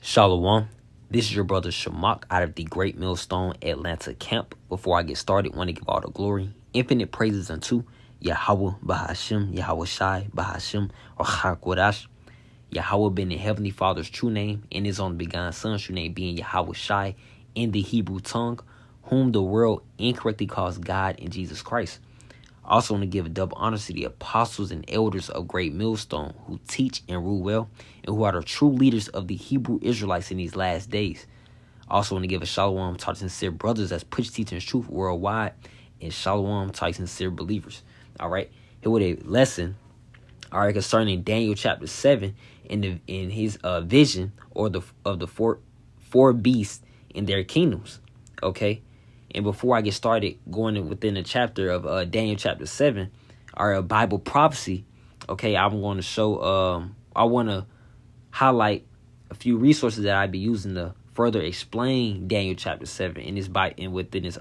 Shalom. This is your brother Shamak out of the Great Millstone Atlanta camp. Before I get started, I want to give all the glory, infinite praises unto Yahweh Bahashim, Yahweh Shai Bahashim, or Hakodash. Yahweh being the Heavenly Father's true name, and his only begotten Son's true name being Yahweh Shai in the Hebrew tongue, whom the world incorrectly calls God and Jesus Christ. I also want to give a double honor to the apostles and elders of Great Millstone who teach and rule well and who are the true leaders of the Hebrew Israelites in these last days. I also want to give a shalom to our sincere brothers that's push teaching truth worldwide, and shalom to our sincere believers. All right, here with a lesson. All right, concerning Daniel chapter 7 in his vision of the four beasts in their kingdoms. Okay. And before I get started going within the chapter of Daniel chapter 7, our Bible prophecy, okay, I'm going to show, I want to highlight a few resources that I'd be using to further explain Daniel chapter 7 within this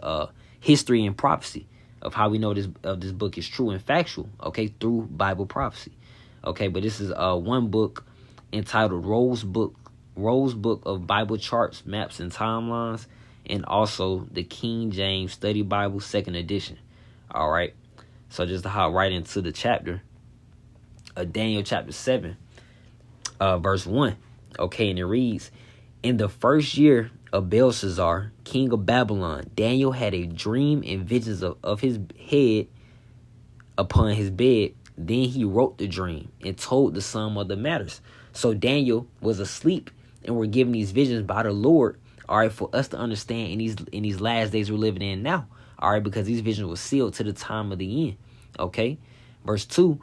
history and prophecy of how we know this book is true and factual, okay, through Bible prophecy. Okay, but this is one book entitled Rose Book of Bible Charts, Maps, and Timelines, and also the King James Study Bible, 2nd edition. All right. So just to hop right into the chapter of Daniel chapter 7, verse 1. Okay, and it reads, in the first year of Belshazzar, king of Babylon, Daniel had a dream and visions of his head upon his bed. Then he wrote the dream and told the sum of the matters. So Daniel was asleep and were given these visions by the Lord. All right, for us to understand in these last days we're living in now. All right, because these visions were sealed to the time of the end. Okay, verse 2,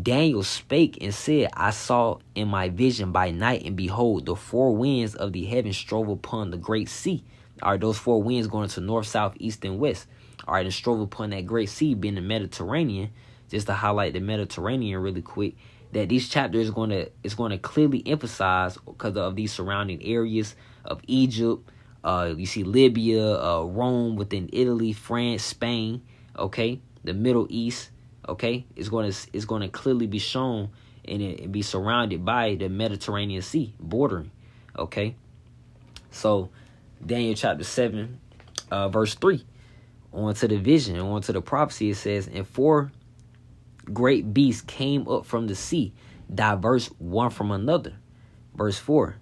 Daniel spake and said, I saw in my vision by night, and behold, the four winds of the heaven strove upon the great sea. All right, those four winds going to north, south, east, and west. All right, and strove upon that great sea, being the Mediterranean. Just to highlight the Mediterranean really quick, that this chapter is going to clearly emphasize because of these surrounding areas of Egypt. You see Libya, Rome within Italy, France, Spain. Okay, the Middle East. Okay, it's going to clearly be shown and be surrounded by the Mediterranean Sea bordering. Okay, so Daniel chapter 7, verse 3. On to the vision, on to the prophecy. It says, and four great beasts came up from the sea, diverse one from another. Verse 4.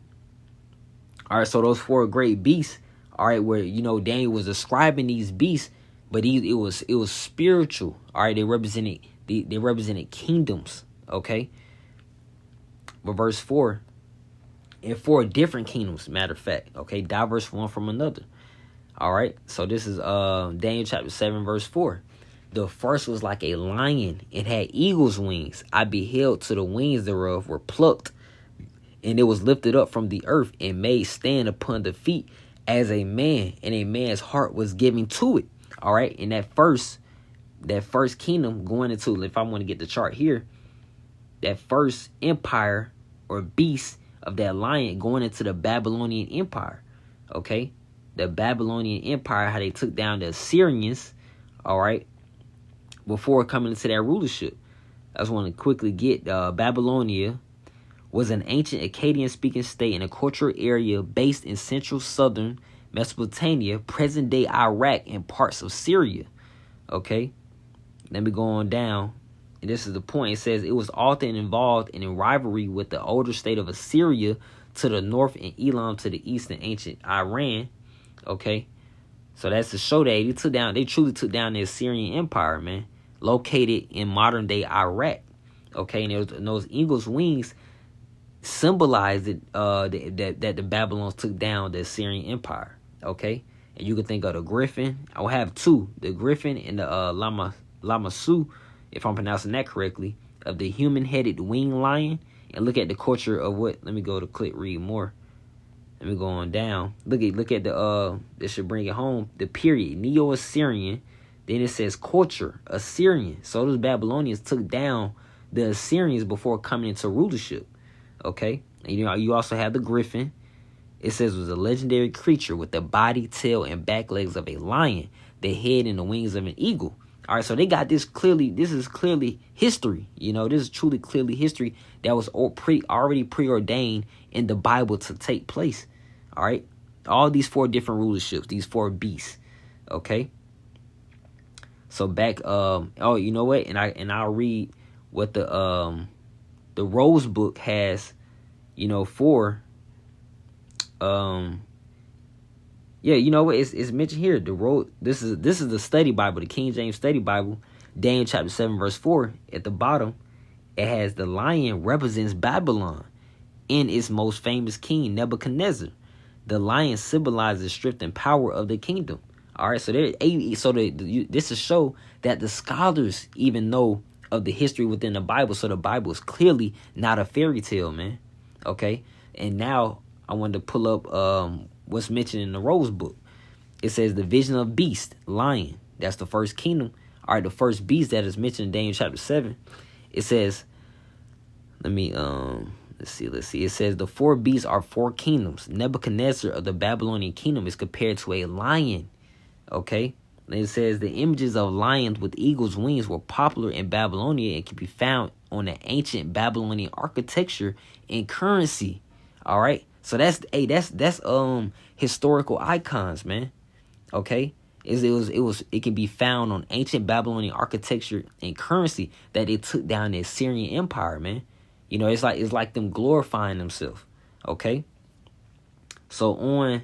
All right, so those four great beasts, all right, where, Daniel was describing these beasts, but it was spiritual. All right, they represented kingdoms, okay? But verse 4, and four different kingdoms, matter of fact, okay, diverse one from another. All right, so this is Daniel chapter 7, verse 4. The first was like a lion, it had eagle's wings. I beheld till the wings thereof were plucked, and it was lifted up from the earth and made stand upon the feet as a man, and a man's heart was given to it. All right, and that first kingdom going into, if I want to get the chart here, that first empire or beast of that lion going into the Babylonian Empire. Okay, the Babylonian Empire, how they took down the Assyrians. All right, before coming into that rulership. I just want to quickly get Babylonia was an ancient Akkadian-speaking state in a cultural area based in central southern Mesopotamia, present-day Iraq, and parts of Syria. Okay, let me go on down. And this is the point. It says it was often involved in a rivalry with the older state of Assyria to the north and Elam to the east in ancient Iran. Okay, so that's to show that they truly took down the Assyrian Empire, man, located in modern-day Iraq. Okay, and those eagle's wings symbolized that the Babylons took down the Assyrian Empire. Okay, and you can think of the griffin. I will have two, the griffin and the Lamasu, if I'm pronouncing that correctly, of the human-headed winged lion. And look at the culture of what. Let me go to click read more. Let me go on down. Look at the this should bring it home. The period Neo-Assyrian. Then it says culture Assyrian. So those Babylonians took down the Assyrians before coming into rulership. Okay, and you also have the griffin. It says it was a legendary creature with the body, tail, and back legs of a lion, the head and the wings of an eagle. All right, so they got this clearly. This is clearly history. This is truly clearly history that was already preordained in the Bible to take place. All right. All these 4 different rulerships, these 4 beasts. Okay. So back, oh, you know what? I'll read what the Rose book has, for, yeah, you know what? It's mentioned here. This is the study Bible, the King James Study Bible, Daniel chapter 7 verse 4. At the bottom, it has the lion represents Babylon and its most famous king, Nebuchadnezzar. The lion symbolizes the strength and power of the kingdom. All right, so this is show that the scholars even know of the history within the Bible. So the Bible is clearly not a fairy tale, man. Okay, and now I wanted to pull up what's mentioned in the Rose book. It says the vision of beast, lion. That's the first kingdom. All right, the first beast that is mentioned in Daniel chapter 7. It says, let's see. It says the 4 beasts are 4 kingdoms. Nebuchadnezzar of the Babylonian kingdom is compared to a lion. Okay. And it says the images of lions with eagles' wings were popular in Babylonia and can be found on the ancient Babylonian architecture and currency. All right. So that's historical icons, man. Okay. It can be found on ancient Babylonian architecture and currency that they took down the Assyrian Empire, man. It's like them glorifying themselves. Okay. So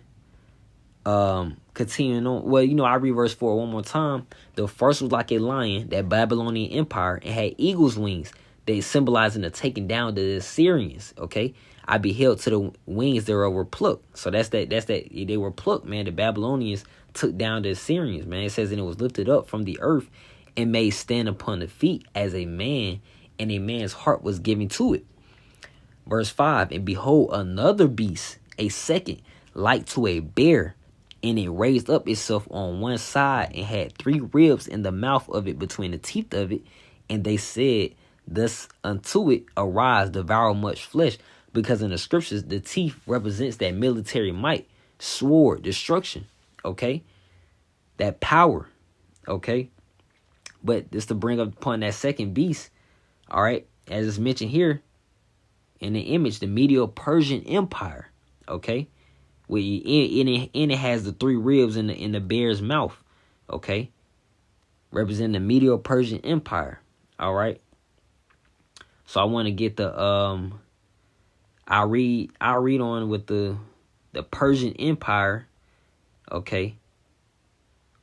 continuing on, well, I read verse 4 one more time. The first was like a lion, that Babylonian Empire, and had eagle's wings. They symbolizing the taking down the Assyrians. Okay. I beheld to the wings thereof were plucked. So that's that they were plucked, man. The Babylonians took down the Assyrians, man. It says, and it was lifted up from the earth and made stand upon the feet as a man, and a man's heart was given to it. Verse 5, and behold, another beast, a second, like to a bear, and it raised up itself on one side and had 3 ribs in the mouth of it between the teeth of it. And they said thus unto it, arise, devour much flesh. Because in the scriptures, the teeth represents that military might, sword, destruction. Okay. That power. Okay. But just to bring up upon that second beast. All right. As it's mentioned here in the image, the Medial Persian Empire. Okay. It has the 3 ribs in the bear's mouth. Okay. Representing the Medial Persian Empire. All right. So I want to get the I'll read on with the Persian Empire. Okay.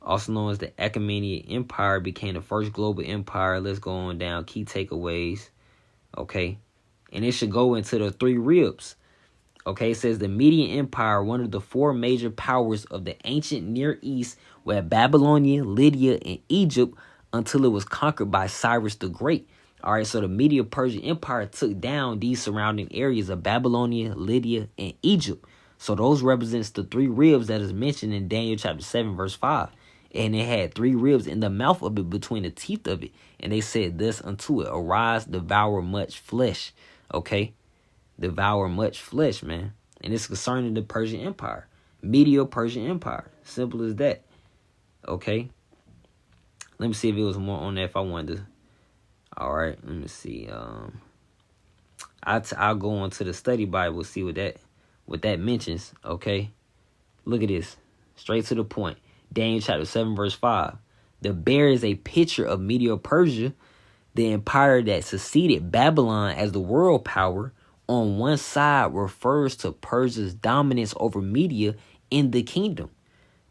Also known as the Achaemenid Empire, became the first global empire. Let's go on down. Key takeaways. Okay. And it should go into the 3 ribs. Okay, it says the Median Empire, one of the 4 major powers of the ancient Near East, were Babylonia, Lydia, and Egypt until it was conquered by Cyrus the Great. All right, so the Medial Persian Empire took down these surrounding areas of Babylonia, Lydia, and Egypt. So those represents the 3 ribs that is mentioned in Daniel chapter 7, verse 5. And it had 3 ribs in the mouth of it between the teeth of it. And they said thus unto it, arise, devour much flesh. Okay. Devour much flesh, man. And it's concerning the Persian Empire. Medial Persian Empire. Simple as that. Okay. Let me see if it was more on that if I wanted to. All right. Let me see. I'll go on to the study Bible, see what that mentions. Okay. Look at this. Straight to the point. Daniel chapter 7 verse 5. The bear is a picture of Medial Persia, the empire that succeeded Babylon as the world power. On one side refers to Persia's dominance over Media in the kingdom.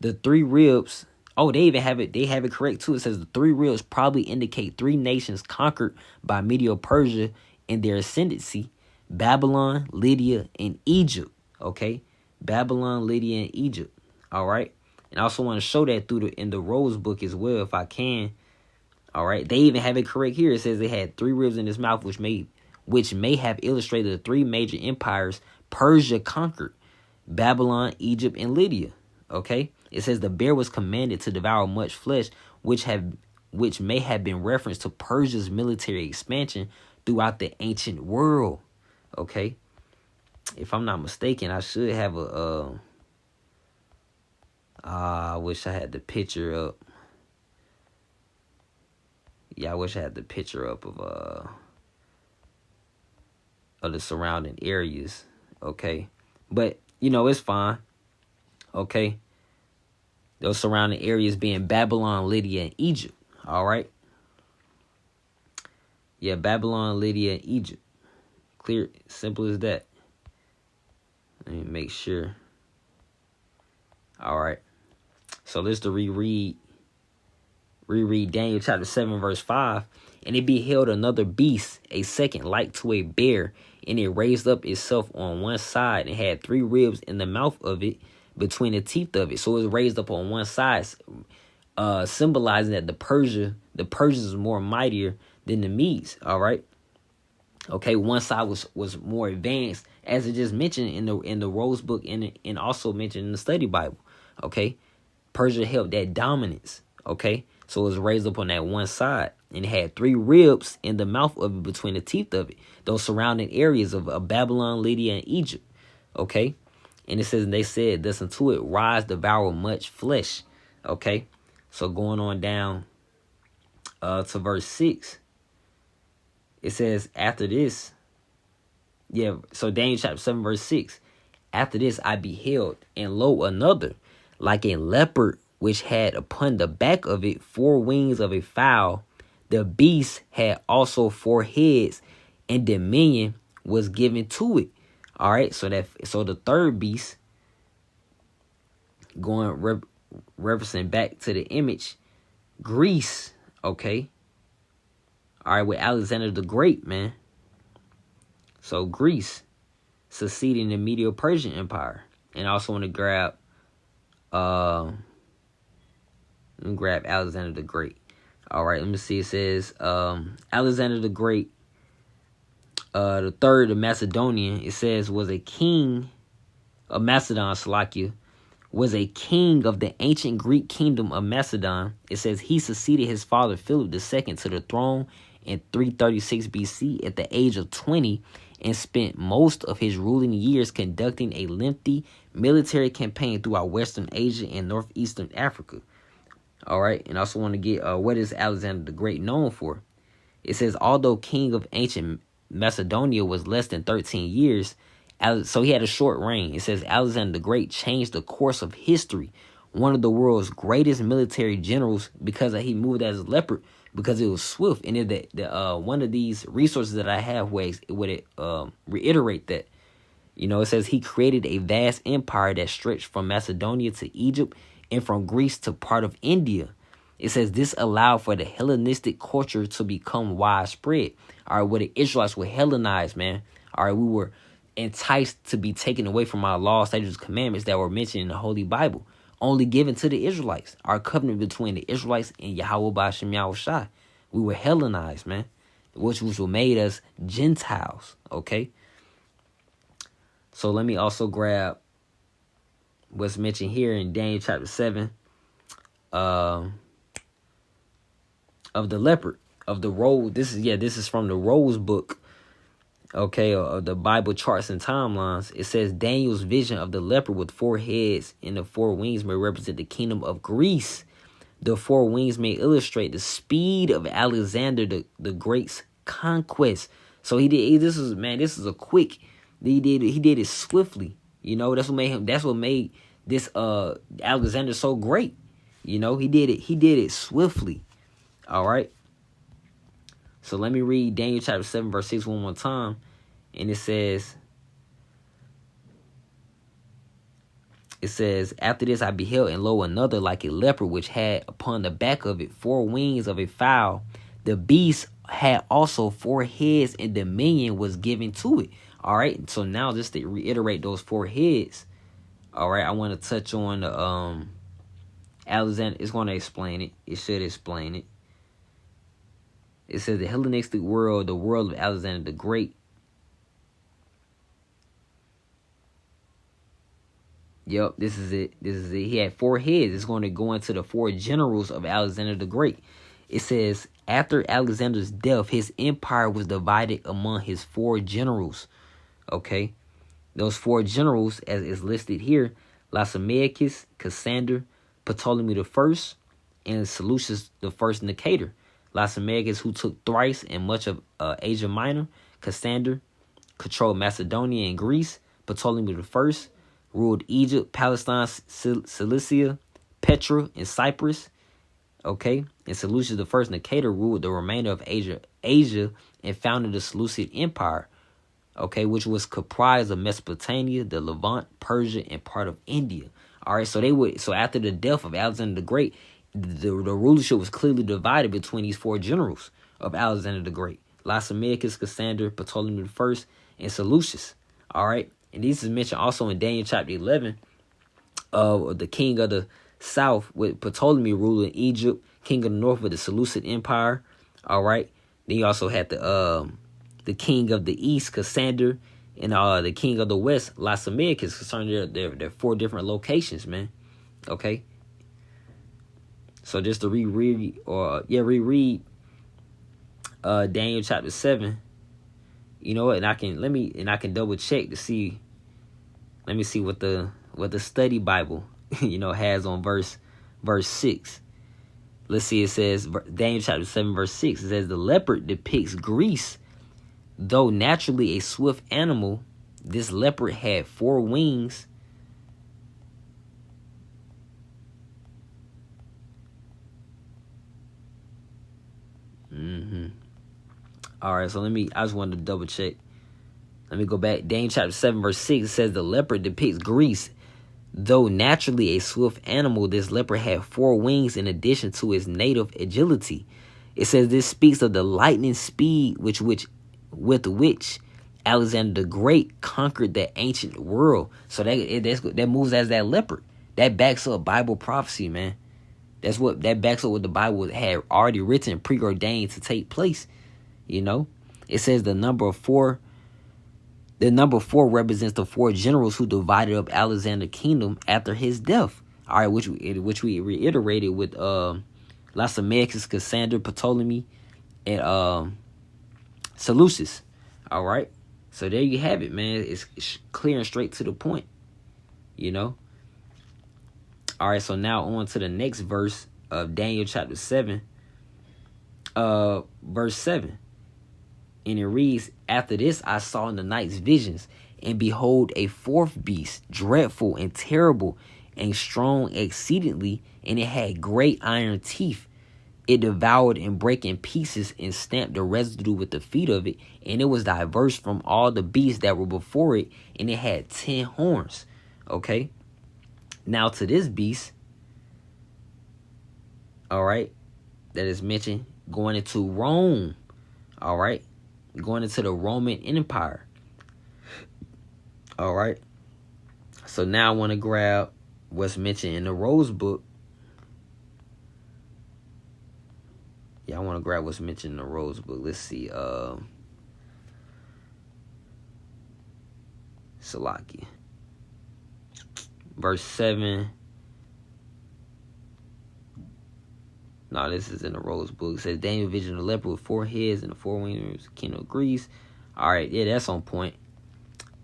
The 3 ribs, they even have it, they have it correct too. It says the 3 ribs probably indicate 3 nations conquered by Medial Persia and their ascendancy: Babylon, Lydia, and Egypt. Okay, Babylon, Lydia, and Egypt. All right, and I also want to show that in the Rose book as well, if I can. All right, they even have it correct here. It says they had 3 ribs in his mouth, which may have illustrated the 3 major empires Persia conquered: Babylon, Egypt, and Lydia. Okay, it says the bear was commanded to devour much flesh, which may have been reference to Persia's military expansion throughout the ancient world. Okay, if I'm not mistaken, I should have I wish I had the picture up. Yeah, I wish I had the picture up of the surrounding areas. Okay. But, you know, it's fine. Okay. Those surrounding areas being Babylon, Lydia, and Egypt. All right. Yeah, Babylon, Lydia, and Egypt. Clear, simple as that. Let me make sure. All right. So let's reread Daniel chapter 7, verse 5. And it beheld another beast, a second like to a bear, and it raised up itself on one side and had 3 ribs in the mouth of it, between the teeth of it. So it was raised up on one side, symbolizing that the Persians is more mightier than the Medes. All right. Okay, one side was more advanced, as it just mentioned in the Rose Book and also mentioned in the Study Bible. Okay, Persia held that dominance. Okay, so it was raised up on that one side, and it had 3 ribs in the mouth of it, between the teeth of it. Those surrounding areas of Babylon, Lydia, and Egypt. Okay, and it says, and they said, thus unto it rise, devour much flesh. Okay, so going on down to verse 6. It says, after this, so Daniel chapter 7, verse 6. After this I beheld, and lo, another, like a leopard, which had upon the back of it 4 wings of a fowl. The beast had also 4 heads, and dominion was given to it. All right, so the third beast, going referencing back to the image, Greece. Okay. All right, with Alexander the Great, man. So Greece succeeding the Medial Persian Empire. And I also want to grab Alexander the Great. All right, let me see. It says Alexander the Great, the third of Macedonian, it says, was a king of Macedon, Salakia, was a king of the ancient Greek kingdom of Macedon. It says he succeeded his father Philip II to the throne in 336 BC at the age of 20, and spent most of his ruling years conducting a lengthy military campaign throughout Western Asia and Northeastern Africa. All right, and I also want to get what is Alexander the Great known for? It says, although king of ancient Macedonia was less than 13 years, so he had a short reign. It says Alexander the Great changed the course of history. One of the world's greatest military generals, because he moved as a leopard, because it was swift. And one of these resources that I have would reiterate that. You know, it says he created a vast empire that stretched from Macedonia to Egypt and from Greece to part of India. It says this allowed for the Hellenistic culture to become widespread. All right, where the Israelites were Hellenized, man. All right, we were enticed to be taken away from our laws, statutes, commandments that were mentioned in the Holy Bible, only given to the Israelites. Our covenant between the Israelites and Yahweh B'Ashem Yahushai. We were Hellenized, man, which made us Gentiles. Okay. So let me also grab what's mentioned here in Daniel chapter 7 of the leopard, of the rose. This is from the Rose Book, okay, of the Bible charts and timelines. It says Daniel's vision of the leopard with 4 heads and the 4 wings may represent the kingdom of Greece. The 4 wings may illustrate the speed of Alexander the Great's conquest. So he did this is a quick. He did it swiftly. You know, that's what made this Alexander so great. You know, he did it swiftly. All right. So let me read Daniel chapter 7 verse 6 one more time. And it says, after this I beheld, and lo, another like a leopard, which had upon the back of it 4 wings of a fowl. The beast had also 4 heads, and dominion was given to it. All right. So now, just to reiterate those 4 heads. All right. I want to touch on the Alexander. It's going to explain it. It should explain it. It says the Hellenistic world, the world of Alexander the Great. Yep, this is it. He had 4 heads. It's going to go into the 4 generals of Alexander the Great. It says, after Alexander's death, his empire was divided among his 4 generals. Okay. Those 4 generals, as is listed here, Lysimachus, Cassander, Ptolemy I, and Seleucus I Nicator. Lysimachus, who took Thrace and much of Asia Minor. Cassander controlled Macedonia and Greece. Ptolemy I ruled Egypt, Palestine, Cilicia, Petra, and Cyprus. Okay, and Seleucus I Nicator ruled the remainder of Asia, and founded the Seleucid Empire. Okay, which was comprised of Mesopotamia, the Levant, Persia, and part of India. All right, so after the death of Alexander the Great, the rulership was clearly divided between these four generals of Alexander the Great: Lysimachus, Cassander, Ptolemy I, and Seleucus. All right, and this is mentioned also in Daniel chapter 11 of the king of the south with Ptolemy ruling Egypt, king of the north with the Seleucid Empire. All right, then you also had the king of the east, Cassander, and the king of the west, Lysimachus. Concerning their four different locations, man. Okay. So just to reread Daniel chapter 7. You know what? And I can double check to see. Let me see what the study Bible has on verse 6. Let's see. It says Daniel chapter 7 verse 6. It says the leopard depicts Greece. Though naturally a swift animal, this leopard had 4 wings. All right, so I just wanted to double check. Let me go back. Daniel chapter 7 verse 6 says the leopard depicts Greece. Though naturally a swift animal, this leopard had 4 wings in addition to its native agility. It says this speaks of the lightning speed with which Alexander the Great conquered the ancient world. So that moves as that leopard. That backs up Bible prophecy, man. That backs up what the Bible had already written, preordained to take place. It says the number 4 represents the 4 generals who divided up Alexander's kingdom after his death. All right, which we reiterated with Lysimachus, Cassander, Ptolemy, and Seleucus. All right, so there you have it, man. It's clear and straight to the point. All right, so now on to the next verse of Daniel chapter 7, verse 7. And it reads, after this I saw in the night's visions, and behold, a 4th beast, dreadful and terrible, and strong exceedingly, and it had great iron teeth. It devoured and brake in pieces, and stamped the residue with the feet of it, and it was diverse from all the beasts that were before it, and it had 10 horns. Okay? Now to this beast, all right, that is mentioned, going into Rome, all right, going into the Roman Empire. All right. So now I want to grab what's mentioned in the Rose Book. Yeah, I want to grab what's mentioned in the Rose Book. Let's see. Salaki. Verse 7. No, this is in the Rose Book. It says, Daniel vision of the leopard with 4 heads and the 4 wings, kingdom of Greece. All right, yeah, that's on point.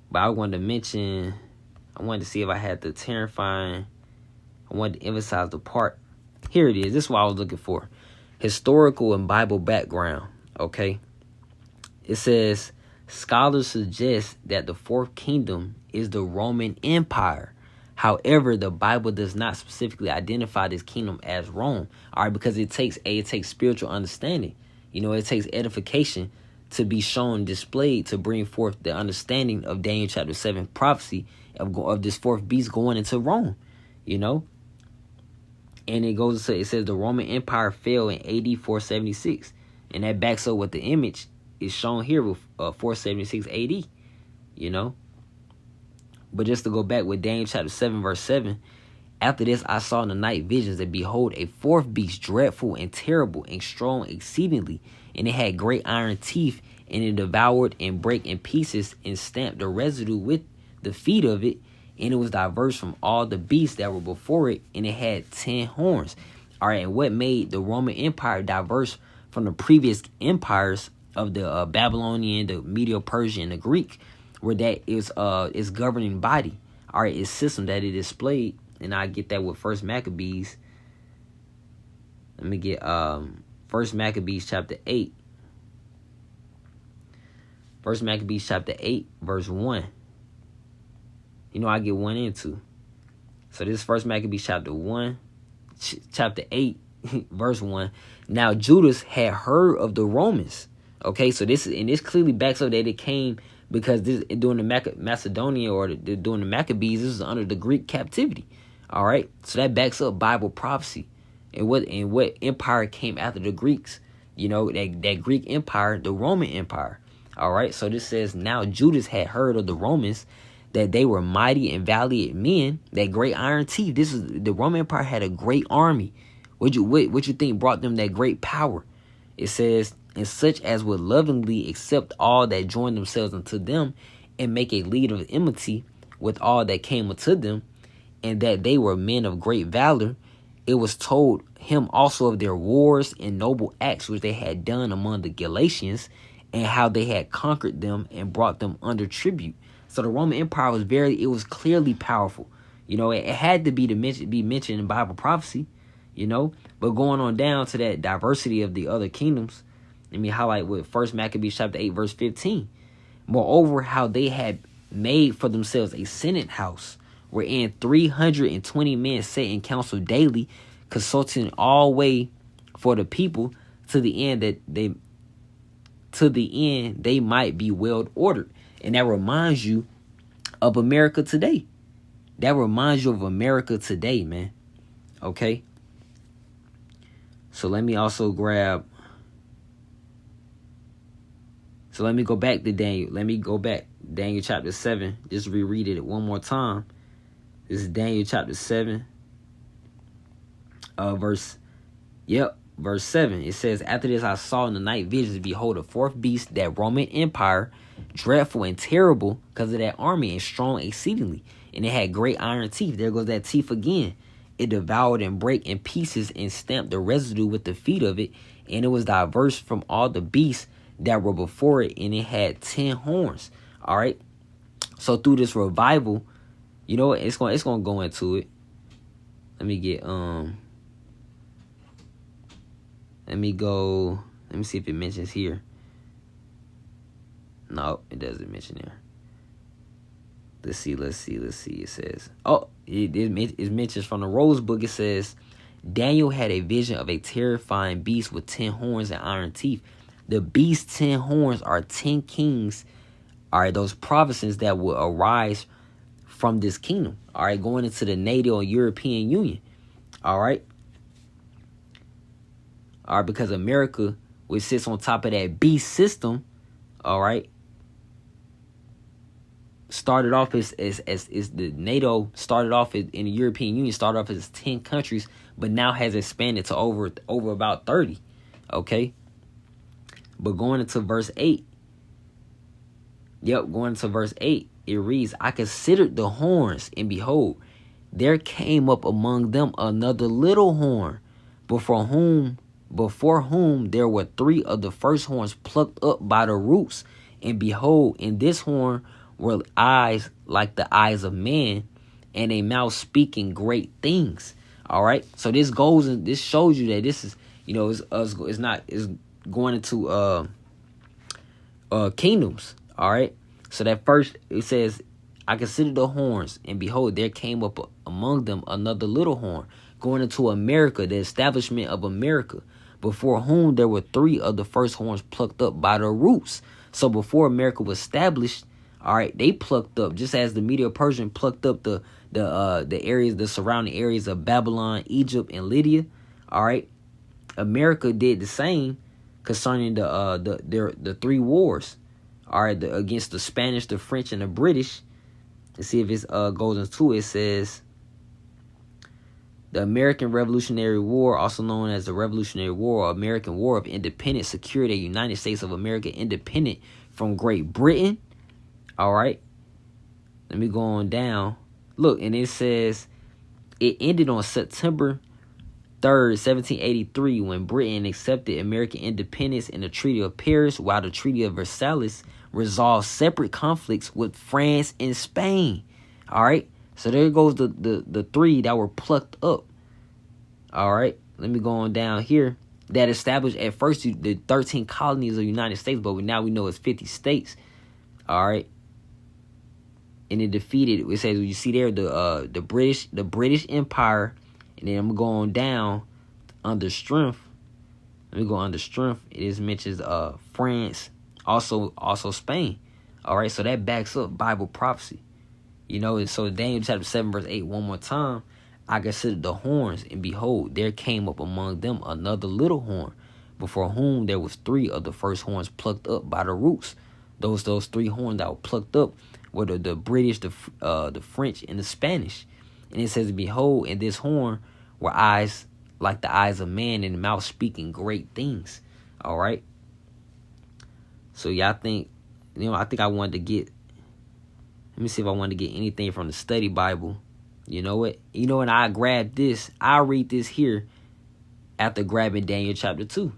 But I wanted to see if I had the terrifying, I wanted to emphasize the part. Here it is. This is what I was looking for. Historical and Bible background, okay? It says, scholars suggest that the 4th kingdom is the Roman Empire. However, the Bible does not specifically identify this kingdom as Rome. All right, because it takes spiritual understanding. It takes edification to be shown, displayed, to bring forth the understanding of Daniel chapter 7 prophecy of this 4th beast going into Rome. And it says the Roman Empire fell in AD 476. And that backs up what the image is shown here with 476 AD. But just to go back with Daniel chapter 7 verse 7, after this I saw in the night visions, and behold, a 4th beast, dreadful and terrible and strong exceedingly, and it had great iron teeth, and it devoured and brake in pieces and stamped the residue with the feet of it, and it was diverse from all the beasts that were before it, and it had 10 horns. All right, and what made the Roman Empire diverse from the previous empires of the Babylonian, the Medial, Persian, and the Greek, where that is its governing body, all right, its system that it displayed. And I get that with First Maccabees. Let me get First Maccabees chapter 8. First Maccabees chapter 8 verse 1. I get 1 and 2. So this first Maccabees chapter 8, verse 1. Now Judas had heard of the Romans. Okay, so this clearly backs up that it came because during the Macedonia or during the Maccabees, this was under the Greek captivity. All right, so that backs up Bible prophecy and what empire came after the Greeks. That Greek empire, the Roman Empire. All right, so this says now Judas had heard of the Romans, that they were mighty and valiant men, that great iron teeth. The Roman Empire had a great army. What you think brought them that great power? It says, and such as would lovingly accept all that joined themselves unto them, and make a league of enmity with all that came unto them, and that they were men of great valor. It was told him also of their wars and noble acts which they had done among the Galatians, and how they had conquered them and brought them under tribute. So the Roman Empire was clearly powerful. It had to be mentioned in Bible prophecy, But going on down to that diversity of the other kingdoms, let me highlight with 1 Maccabees chapter 8, verse 15. Moreover, how they had made for themselves a senate house, wherein 320 men sat in council daily, consulting all way for the people, to the end they might be well ordered. And that reminds you of America today. That reminds you of America today, man. Okay? So let me also let me go back to Daniel. Daniel chapter 7. Just reread it one more time. This is Daniel chapter 7. Verse 7. It says, after this I saw in the night visions, behold, a fourth beast, that Roman Empire, dreadful and terrible because of that army, and strong exceedingly. And it had great iron teeth. There goes that teeth again. It devoured and brake in pieces and stamped the residue with the feet of it. And it was diverse from all the beasts that were before it. And it had 10 horns. All right. So through this revival, it's going to go into it. Let me see if it mentions here. No, it doesn't mention there. Let's see. It says, it mentions from the Rose Book. It says, Daniel had a vision of a terrifying beast with 10 horns and iron teeth. The beast's 10 horns are 10 kings. All right, those provinces that will arise from this kingdom. All right, going into the NATO and European Union. All right. Because America, which sits on top of that beast system, all right, started off as the NATO started off in the European Union, started off as 10 countries, but now has expanded to over about 30. Okay. But going into verse 8. Going into verse 8, it reads, I considered the horns, and behold, there came up among them another little horn, before whom there were 3 of the first horns plucked up by the roots. And behold, in this horn were eyes like the eyes of man, and a mouth speaking great things. All right. So this shows you that this is, it's going into kingdoms. All right. So that first, it says, I considered the horns, and behold, there came up among them another little horn, going into America, the establishment of America, before whom there were 3 of the first horns plucked up by the roots. So before America was established, all right, they plucked up, just as the Medial Persian plucked up the areas, the surrounding areas of Babylon, Egypt, and Lydia. All right, America did the same concerning the 3 wars. All right, against the Spanish, the French, and the British. Let's see if it goes into it. It says, the American Revolutionary War, also known as the Revolutionary War or American War of Independence, secured a United States of America independent from Great Britain. All right. Let me go on down. Look, and it says it ended on September 3rd, 1783, when Britain accepted American independence in the Treaty of Paris, while the Treaty of Versailles resolved separate conflicts with France and Spain. All right. So there goes the 3 that were plucked up. All right. Let me go on down here. That established at first the 13 colonies of the United States, but now we know it's 50 states. All right. and it defeated. It says you see there the British Empire, and then I'm going down under strength. Let me go under strength. It is mentions France, also Spain. All right, so that backs up Bible prophecy. So Daniel chapter 7 verse 8 one more time. I considered the horns, and behold, there came up among them another little horn, before whom there was 3 of the first horns plucked up by the roots. Those 3 horns that were plucked up were the British, the French, and the Spanish. And it says, behold, in this horn were eyes like the eyes of man, and the mouth speaking great things. All right. So yeah, I think I wanted to get. Let me see if I wanted to get anything from the study Bible. You know what? And I grabbed this. I'll read this here after grabbing Daniel chapter 2.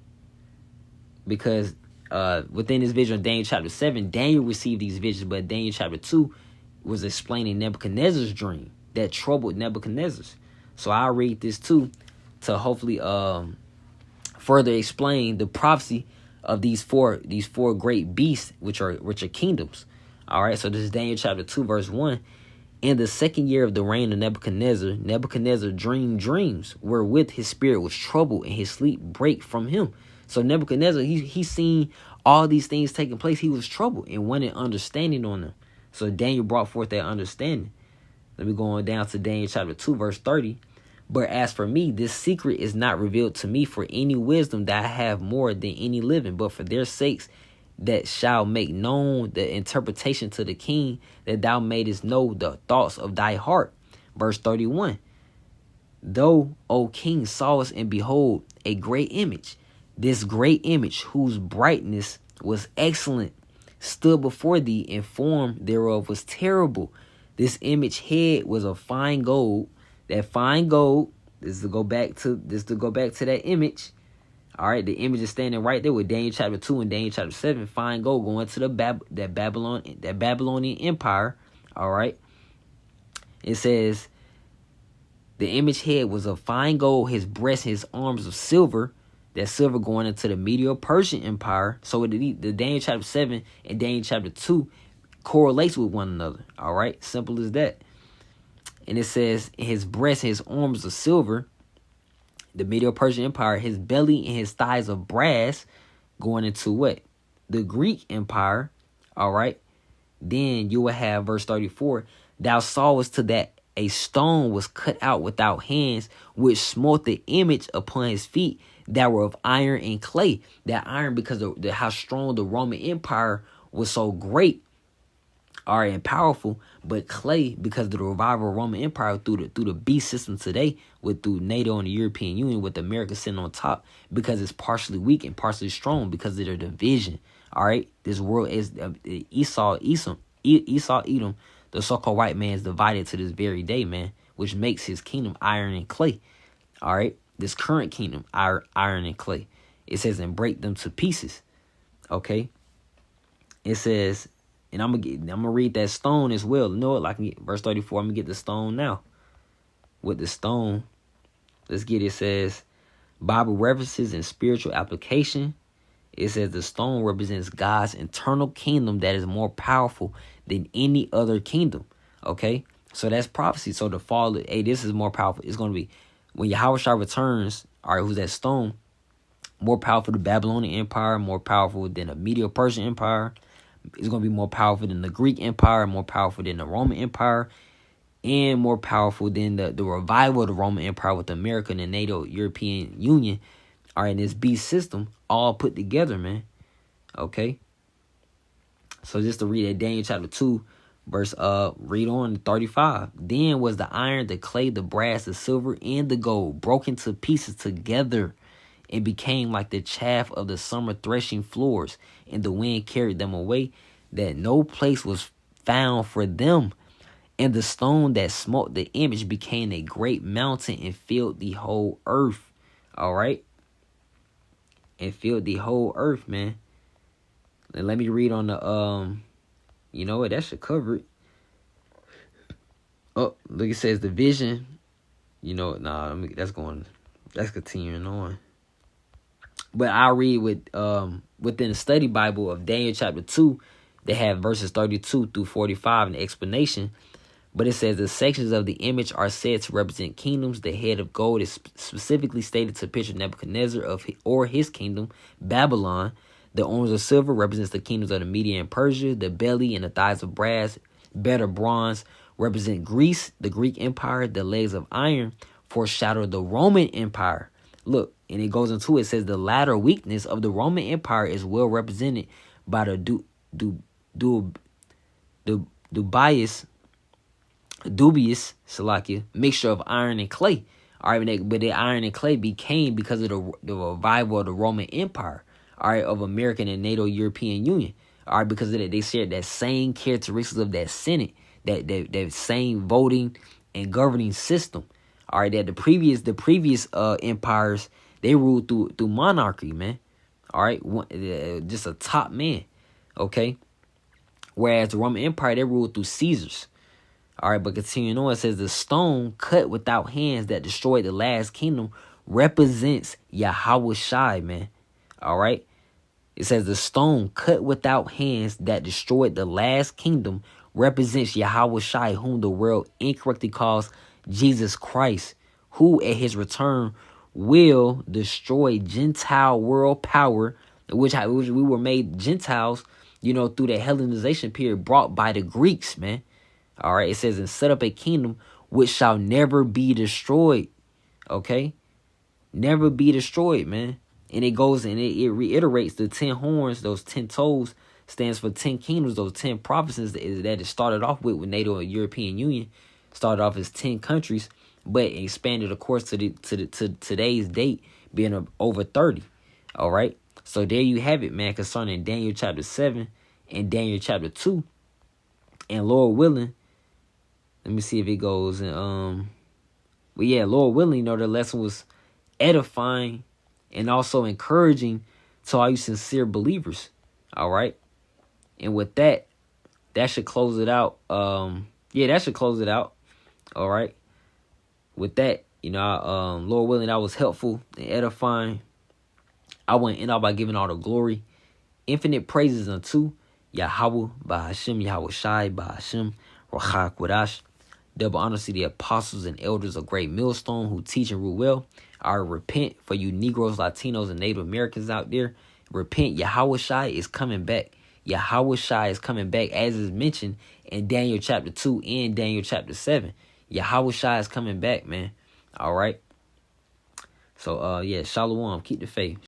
Because within this vision of Daniel chapter 7, Daniel received these visions, but Daniel chapter 2 was explaining Nebuchadnezzar's dream that troubled Nebuchadnezzar. So I'll read this too to hopefully further explain the prophecy of these four great beasts, which are kingdoms. All right, so this is Daniel chapter 2 verse 1. In the 2nd year of the reign of Nebuchadnezzar dreamed dreams wherewith his spirit was troubled, and his sleep brake from him. So Nebuchadnezzar, he seen all these things taking place. He was troubled and wanted understanding on them. So Daniel brought forth that understanding. Let me go on down to Daniel chapter 2 verse 30. But as for me, this secret is not revealed to me for any wisdom that I have more than any living, but for their sakes that shall make known the interpretation to the king, that thou mayest know the thoughts of thy heart. Verse 31. Though, O king, sawest, and behold, a great image. This great image, whose brightness was excellent, stood before thee, and form thereof was terrible. This image head was of fine gold. That fine gold, this is to go back to that image. All right, the image is standing right there with Daniel chapter 2 and Daniel chapter 7. Fine gold going to that Babylonian Empire. All right. It says the image head was of fine gold, his breast, his arms of silver. That silver going into the Medial Persian Empire. So the Daniel chapter 7 and Daniel chapter 2 correlates with one another. All right, simple as that. And it says his breast, his arms of silver, the Medial Persian Empire, his belly and his thighs of brass, going into what? The Greek Empire. All right. Then you will have verse 34. Thou sawest to that a stone was cut out without hands, which smote the image upon his feet, that were of iron and clay. That iron, because of how strong the Roman Empire was so great, all right, and powerful, but clay, because of the revival of Roman Empire through the beast system today, through NATO and the European Union, with America sitting on top, because it's partially weak and partially strong because of their division. All right, this world is Esau, Edom, the so-called white man is divided to this very day, man, which makes his kingdom iron and clay. All right, this current kingdom iron and clay. It says, and break them to pieces. Okay, it says. And I'm gonna read that stone as well. You know what? Like verse 34, I'm gonna get the stone now. With the stone, let's get it. Says Bible references and spiritual application. It says the stone represents God's internal kingdom that is more powerful than any other kingdom. Okay, so that's prophecy. So the fall, this is more powerful. It's gonna be when Yahushua returns. All right, who's that stone? More powerful than the Babylonian Empire, more powerful than the Medial Persian Empire. It's going to be more powerful than the Greek Empire, more powerful than the Roman Empire, and more powerful than the revival of the Roman Empire with America and the NATO European Union. All right, this beast system all put together, man. Okay. So just to read that Daniel chapter 2, verse read on 35. Then was the iron, the clay, the brass, the silver, and the gold broken to pieces together, and became like the chaff of the summer threshing floors, and the wind carried them away, that no place was found for them. And the stone that smote the image became a great mountain and filled the whole earth. All right? And filled the whole earth, man. And let me read on the, you know what? That should cover it. Oh, look, it says the vision. You know, that's continuing on. But I'll read within the study Bible of Daniel chapter 2. They have verses 32 through 45 in the explanation. But it says the sections of the image are said to represent kingdoms. The head of gold is specifically stated to picture Nebuchadnezzar or his kingdom, Babylon. The orange of silver represents the kingdoms of the Medial and Persia. The belly and the thighs of brass, better bronze, represent Greece, the Greek Empire. The legs of iron foreshadow the Roman Empire. Look, and it goes into it says the latter weakness of the Roman Empire is well represented by the dubious Salakia mixture of iron and clay. All right, but the iron and clay became because of the revival of the Roman Empire. All right, of American and NATO European Union. All right, because of that, they shared that same characteristics of that Senate, that same voting and governing system. All right, that the previous empires, they ruled through monarchy, man. All right, just a top man. Okay, whereas the Roman Empire, they ruled through Caesars. All right, but continuing on, it says the stone cut without hands that destroyed the last kingdom represents Yahweh Shai, man. All right. It says the stone cut without hands that destroyed the last kingdom represents Yahweh Shai, whom the world incorrectly calls Jesus Christ, who at his return will destroy Gentile world power, which we were made Gentiles, through the Hellenization period brought by the Greeks, man. All right, it says, and set up a kingdom which shall never be destroyed. Okay, never be destroyed, man. And it goes and it reiterates the 10 horns, those 10 toes stands for 10 kingdoms, those 10 provinces that it started off with NATO and European Union. Started off as 10 countries, but expanded, of course, to today's date being over 30. All right, so there you have it, man, concerning Daniel chapter 7 and Daniel chapter 2. And Lord willing, let me see if it goes. But yeah, Lord willing, the lesson was edifying and also encouraging to all you sincere believers. All right. And with that, that should close it out. That should close it out. All right. With that, Lord willing, that was helpful and edifying. I want to end off by giving all the glory, infinite praises unto Yahweh, Bahashem, Yahweh Shai, Bahashem, Rachak Wadash. Double honor to the apostles and elders of Great Millstone who teach and rule well. I repent for you Negroes, Latinos, and Native Americans out there. Repent. Yahweh Shai is coming back. Yahweh Shai is coming back, as is mentioned in Daniel chapter 2 and Daniel chapter 7. Yahweh Shai is coming back, man. All right. So, Shalom. Keep the faith.